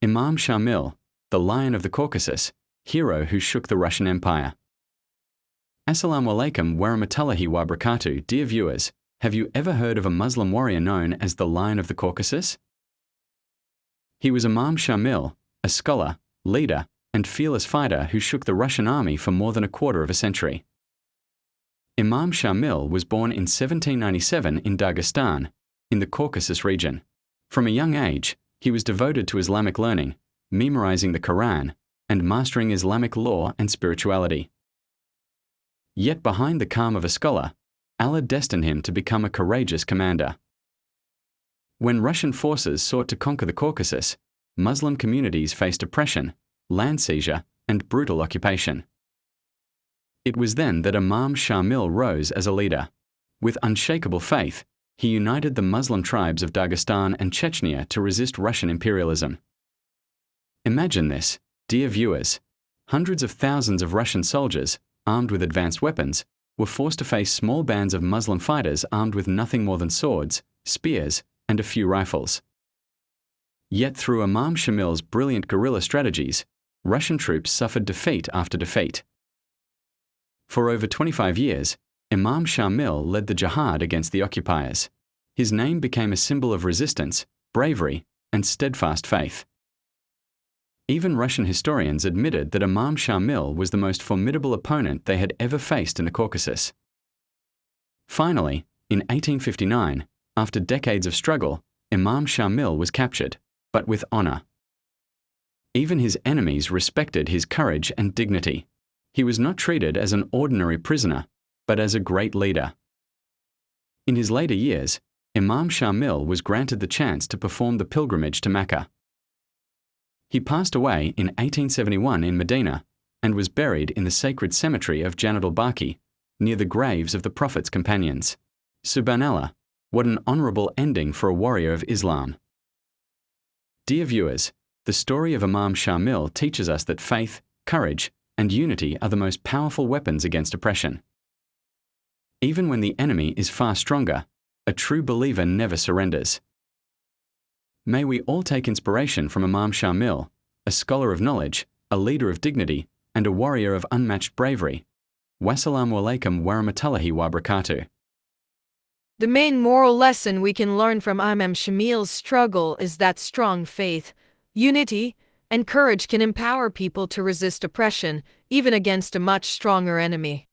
Imam Shamil, the Lion of the Caucasus, hero who shook the Russian Empire. Assalamu alaikum wa rahmatullahi wa barakatuh. Dear viewers, have you ever heard of a Muslim warrior known as the Lion of the Caucasus? He was Imam Shamil, a scholar, leader, and fearless fighter who shook the Russian army for more than a quarter of a century. Imam Shamil was born in 1797 in Dagestan, in the Caucasus region. From a young age, he was devoted to Islamic learning, memorizing the Quran, and mastering Islamic law and spirituality. Yet behind the calm of a scholar, Allah destined him to become a courageous commander. When Russian forces sought to conquer the Caucasus, Muslim communities faced oppression, land seizure, and brutal occupation. It was then that Imam Shamil rose as a leader. With unshakable faith, he united the Muslim tribes of Dagestan and Chechnya to resist Russian imperialism. Imagine this, dear viewers. Hundreds of thousands of Russian soldiers, armed with advanced weapons, were forced to face small bands of Muslim fighters armed with nothing more than swords, spears, and a few rifles. Yet through Imam Shamil's brilliant guerrilla strategies, Russian troops suffered defeat after defeat. For over 25 years, Imam Shamil led the jihad against the occupiers. His name became a symbol of resistance, bravery, and steadfast faith. Even Russian historians admitted that Imam Shamil was the most formidable opponent they had ever faced in the Caucasus. Finally, in 1859, after decades of struggle, Imam Shamil was captured, but with honor. Even his enemies respected his courage and dignity. He was not treated as an ordinary prisoner, but as a great leader. In his later years, Imam Shamil was granted the chance to perform the pilgrimage to Mecca. He passed away in 1871 in Medina and was buried in the sacred cemetery of Jannat al-Baqi, near the graves of the Prophet's companions. Subhanallah, what an honorable ending for a warrior of Islam. Dear viewers, the story of Imam Shamil teaches us that faith, courage, and unity are the most powerful weapons against oppression. Even when the enemy is far stronger, a true believer never surrenders. May we all take inspiration from Imam Shamil, a scholar of knowledge, a leader of dignity, and a warrior of unmatched bravery. Wassalamu alaikum wa rahmatullahi wa barakatuh. The main moral lesson we can learn from Imam Shamil's struggle is that strong faith, unity, and courage can empower people to resist oppression, even against a much stronger enemy.